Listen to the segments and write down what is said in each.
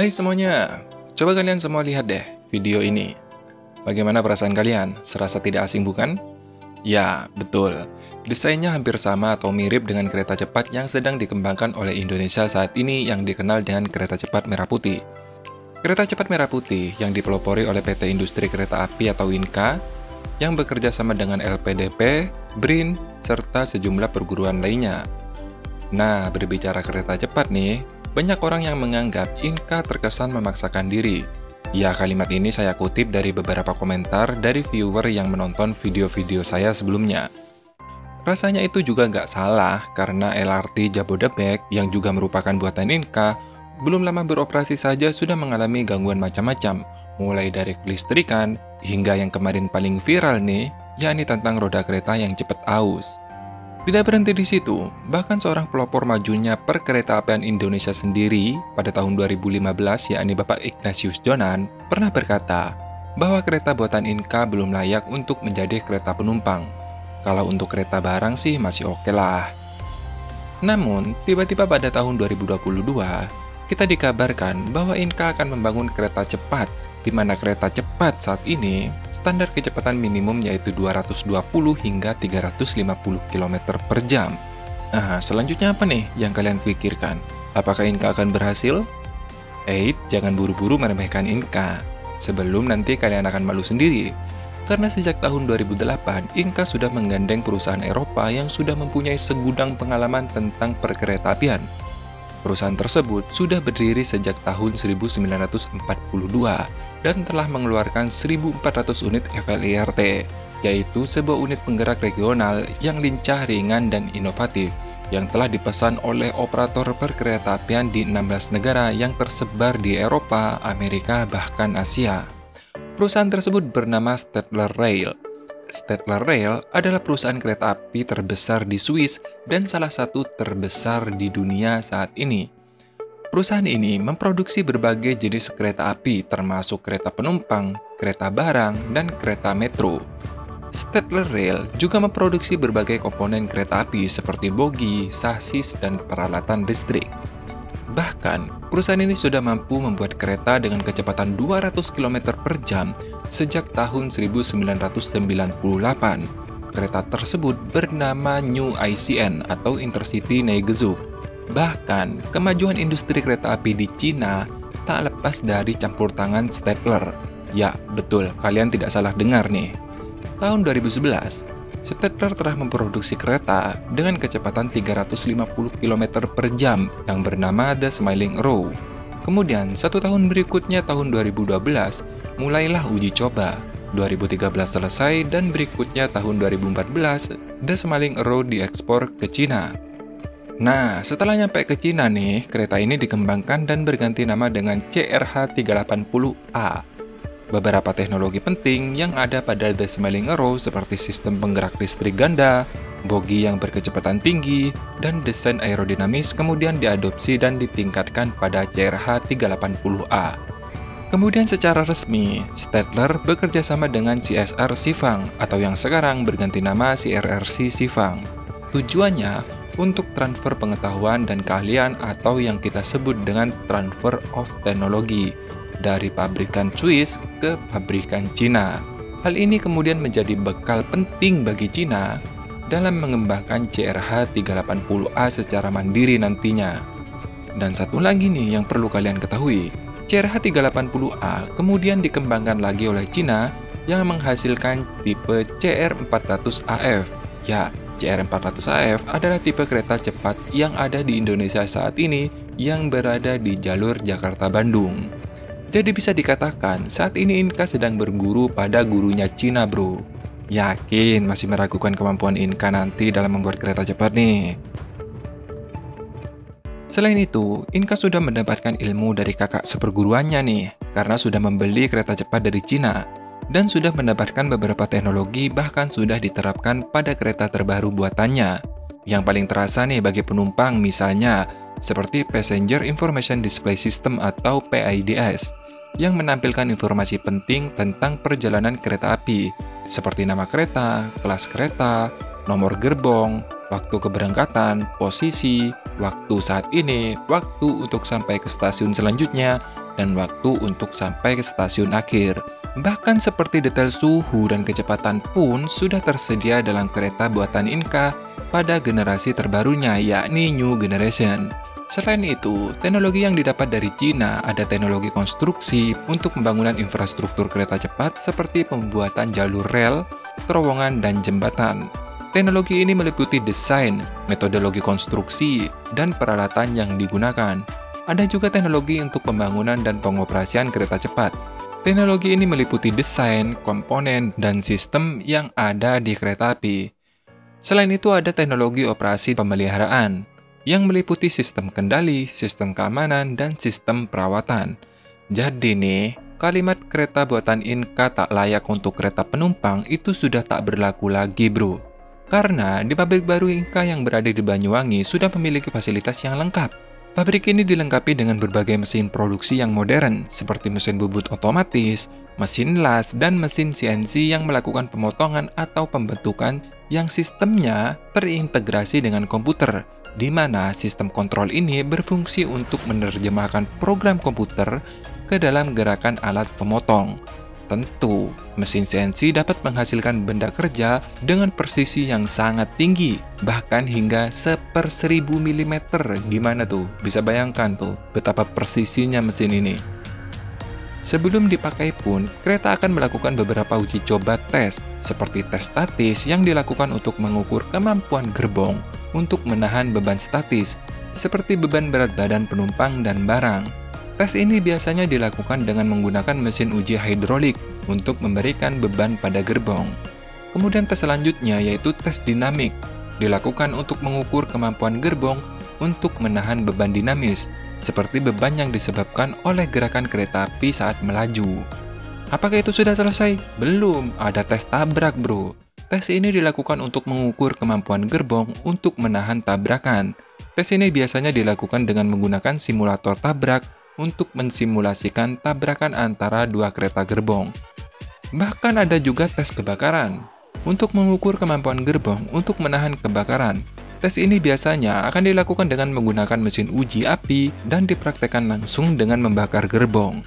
Hai semuanya, coba kalian semua lihat deh video ini. Bagaimana perasaan kalian? Serasa tidak asing bukan? Ya, betul. Desainnya hampir sama atau mirip dengan kereta cepat yang sedang dikembangkan oleh Indonesia saat ini yang dikenal dengan Kereta Cepat Merah Putih. Kereta Cepat Merah Putih yang dipelopori oleh PT Industri Kereta Api atau Inka, yang bekerja sama dengan LPDP, BRIN, serta sejumlah perguruan lainnya. Nah, berbicara kereta cepat nih, banyak orang yang menganggap Inka terkesan memaksakan diri. Ya, kalimat ini saya kutip dari beberapa komentar dari viewer yang menonton video-video saya sebelumnya. Rasanya itu juga nggak salah, karena LRT Jabodebek yang juga merupakan buatan Inka, belum lama beroperasi saja sudah mengalami gangguan macam-macam, mulai dari kelistrikan, hingga yang kemarin paling viral nih, yakni tentang roda kereta yang cepat aus. Tidak berhenti di situ, bahkan seorang pelopor majunya Perkeretaapian Indonesia sendiri pada tahun 2015, yakni Bapak Ignatius Jonan, pernah berkata bahwa kereta buatan Inka belum layak untuk menjadi kereta penumpang. Kalau untuk kereta barang sih masih oke lah. Namun, tiba-tiba pada tahun 2022, kita dikabarkan bahwa Inka akan membangun kereta cepat, di mana kereta cepat saat ini standar kecepatan minimum yaitu 220 hingga 350 km per jam. Nah, selanjutnya apa nih yang kalian pikirkan? Apakah Inka akan berhasil? Jangan buru-buru meremehkan Inka, sebelum nanti kalian akan malu sendiri. Karena sejak tahun 2008, Inka sudah menggandeng perusahaan Eropa yang sudah mempunyai segudang pengalaman tentang perkeretaapian. Perusahaan tersebut sudah berdiri sejak tahun 1942 dan telah mengeluarkan 1.400 unit FLIRT, yaitu sebuah unit penggerak regional yang lincah, ringan, dan inovatif, yang telah dipesan oleh operator perkeretaapian di 16 negara yang tersebar di Eropa, Amerika, bahkan Asia. Perusahaan tersebut bernama Stadler Rail. Stadler Rail adalah perusahaan kereta api terbesar di Swiss dan salah satu terbesar di dunia saat ini. Perusahaan ini memproduksi berbagai jenis kereta api termasuk kereta penumpang, kereta barang, dan kereta metro. Stadler Rail juga memproduksi berbagai komponen kereta api seperti bogi, sasis, dan peralatan listrik. Bahkan, perusahaan ini sudah mampu membuat kereta dengan kecepatan 200 km per jam sejak tahun 1998. Kereta tersebut bernama New ICN atau Intercity Neigezug. Bahkan, kemajuan industri kereta api di Cina tak lepas dari campur tangan Stadler. Ya, betul, kalian tidak salah dengar nih. Tahun 2011, Stadler telah memproduksi kereta dengan kecepatan 350 km per jam yang bernama The Smiling Row. Kemudian, satu tahun berikutnya tahun 2012, mulailah uji coba. 2013 selesai dan berikutnya tahun 2014, The Smiling Row diekspor ke Cina. Nah, setelah nyampe ke Cina nih, kereta ini dikembangkan dan berganti nama dengan CRH380A. Beberapa teknologi penting yang ada pada The Smiling Arrow seperti sistem penggerak listrik ganda, bogi yang berkecepatan tinggi, dan desain aerodinamis kemudian diadopsi dan ditingkatkan pada CRH380A. Kemudian secara resmi, Stadler bekerja sama dengan CSR Sifang atau yang sekarang berganti nama CRRC Sifang. Tujuannya untuk transfer pengetahuan dan keahlian atau yang kita sebut dengan transfer of technology dari pabrikan Swiss ke pabrikan Cina. Hal ini kemudian menjadi bekal penting bagi Cina dalam mengembangkan CRH380A secara mandiri nantinya. Dan satu lagi nih yang perlu kalian ketahui, CRH380A kemudian dikembangkan lagi oleh Cina yang menghasilkan tipe CR400AF. Ya, CR400AF adalah tipe kereta cepat yang ada di Indonesia saat ini yang berada di jalur Jakarta-Bandung. Jadi bisa dikatakan saat ini Inka sedang berguru pada gurunya Cina, bro. Yakin masih meragukan kemampuan Inka nanti dalam membuat kereta cepat nih? Selain itu, Inka sudah mendapatkan ilmu dari kakak seperguruannya nih, karena sudah membeli kereta cepat dari Cina, dan sudah mendapatkan beberapa teknologi bahkan sudah diterapkan pada kereta terbaru buatannya. Yang paling terasa nih bagi penumpang misalnya, seperti Passenger Information Display System atau PIDS, yang menampilkan informasi penting tentang perjalanan kereta api, seperti nama kereta, kelas kereta, nomor gerbong, waktu keberangkatan, posisi, waktu saat ini, waktu untuk sampai ke stasiun selanjutnya, dan waktu untuk sampai ke stasiun akhir. Bahkan seperti detail suhu dan kecepatan pun sudah tersedia dalam kereta buatan Inka pada generasi terbarunya, yakni New Generation. Selain itu, teknologi yang didapat dari Cina ada teknologi konstruksi untuk pembangunan infrastruktur kereta cepat seperti pembuatan jalur rel, terowongan, dan jembatan. Teknologi ini meliputi desain, metodologi konstruksi, dan peralatan yang digunakan. Ada juga teknologi untuk pembangunan dan pengoperasian kereta cepat. Teknologi ini meliputi desain, komponen, dan sistem yang ada di kereta api. Selain itu ada teknologi operasi pemeliharaan, yang meliputi sistem kendali, sistem keamanan, dan sistem perawatan. Jadi nih, kalimat kereta buatan Inka tak layak untuk kereta penumpang itu sudah tak berlaku lagi bro. Karena di pabrik baru Inka yang berada di Banyuwangi sudah memiliki fasilitas yang lengkap. Pabrik ini dilengkapi dengan berbagai mesin produksi yang modern, seperti mesin bubut otomatis, mesin las, dan mesin CNC yang melakukan pemotongan atau pembentukan yang sistemnya terintegrasi dengan komputer, di mana sistem kontrol ini berfungsi untuk menerjemahkan program komputer ke dalam gerakan alat pemotong. Tentu, mesin CNC dapat menghasilkan benda kerja dengan presisi yang sangat tinggi, bahkan hingga 1/1000 mm. Gimana tuh? Bisa bayangkan tuh betapa presisinya mesin ini. Sebelum dipakai pun, kereta akan melakukan beberapa uji coba tes, seperti tes statis yang dilakukan untuk mengukur kemampuan gerbong untuk menahan beban statis, seperti beban berat badan penumpang dan barang. Tes ini biasanya dilakukan dengan menggunakan mesin uji hidrolik untuk memberikan beban pada gerbong. Kemudian tes selanjutnya yaitu tes dinamik, dilakukan untuk mengukur kemampuan gerbong untuk menahan beban dinamis, seperti beban yang disebabkan oleh gerakan kereta api saat melaju. Apakah itu sudah selesai? Belum, ada tes tabrak bro. Tes ini dilakukan untuk mengukur kemampuan gerbong untuk menahan tabrakan. Tes ini biasanya dilakukan dengan menggunakan simulator tabrak untuk mensimulasikan tabrakan antara dua kereta gerbong. Bahkan ada juga tes kebakaran, untuk mengukur kemampuan gerbong untuk menahan kebakaran. Tes ini biasanya akan dilakukan dengan menggunakan mesin uji api dan dipraktekkan langsung dengan membakar gerbong.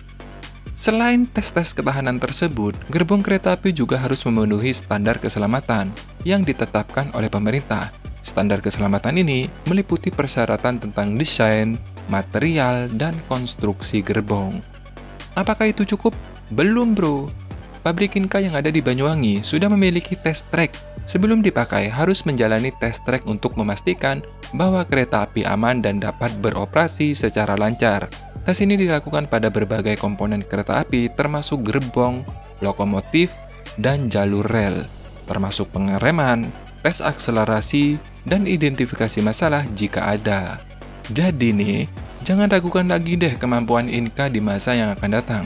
Selain tes-tes ketahanan tersebut, gerbong kereta api juga harus memenuhi standar keselamatan yang ditetapkan oleh pemerintah. Standar keselamatan ini meliputi persyaratan tentang desain, material, dan konstruksi gerbong. Apakah itu cukup? Belum bro. Pabrik Inka yang ada di Banyuwangi sudah memiliki test track. Sebelum dipakai, harus menjalani test track untuk memastikan bahwa kereta api aman dan dapat beroperasi secara lancar. Tes ini dilakukan pada berbagai komponen kereta api termasuk gerbong, lokomotif, dan jalur rel, termasuk pengereman, tes akselerasi, dan identifikasi masalah jika ada. Jadi nih, jangan ragukan lagi deh kemampuan Inka di masa yang akan datang.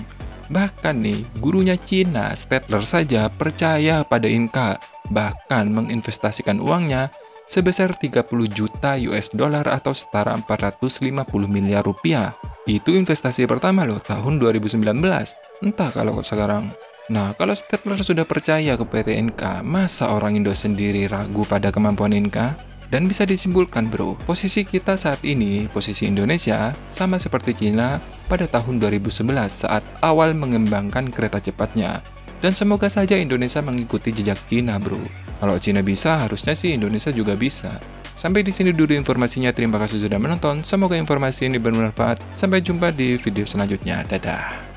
Bahkan nih, gurunya Cina, Stadler saja percaya pada Inka, bahkan menginvestasikan uangnya sebesar 30 juta US dollar atau setara 450 miliar rupiah. Itu investasi pertama loh, tahun 2019. Entah kalau sekarang. Nah, kalau Stadler sudah percaya ke PT Inka, masa orang Indo sendiri ragu pada kemampuan Inka? Dan bisa disimpulkan bro, posisi kita saat ini, posisi Indonesia, sama seperti Cina pada tahun 2011 saat awal mengembangkan kereta cepatnya. Dan semoga saja Indonesia mengikuti jejak Cina bro. Kalau Cina bisa, harusnya sih Indonesia juga bisa. Sampai di sini dulu informasinya, terima kasih sudah menonton, semoga informasi ini bermanfaat. Sampai jumpa di video selanjutnya, dadah.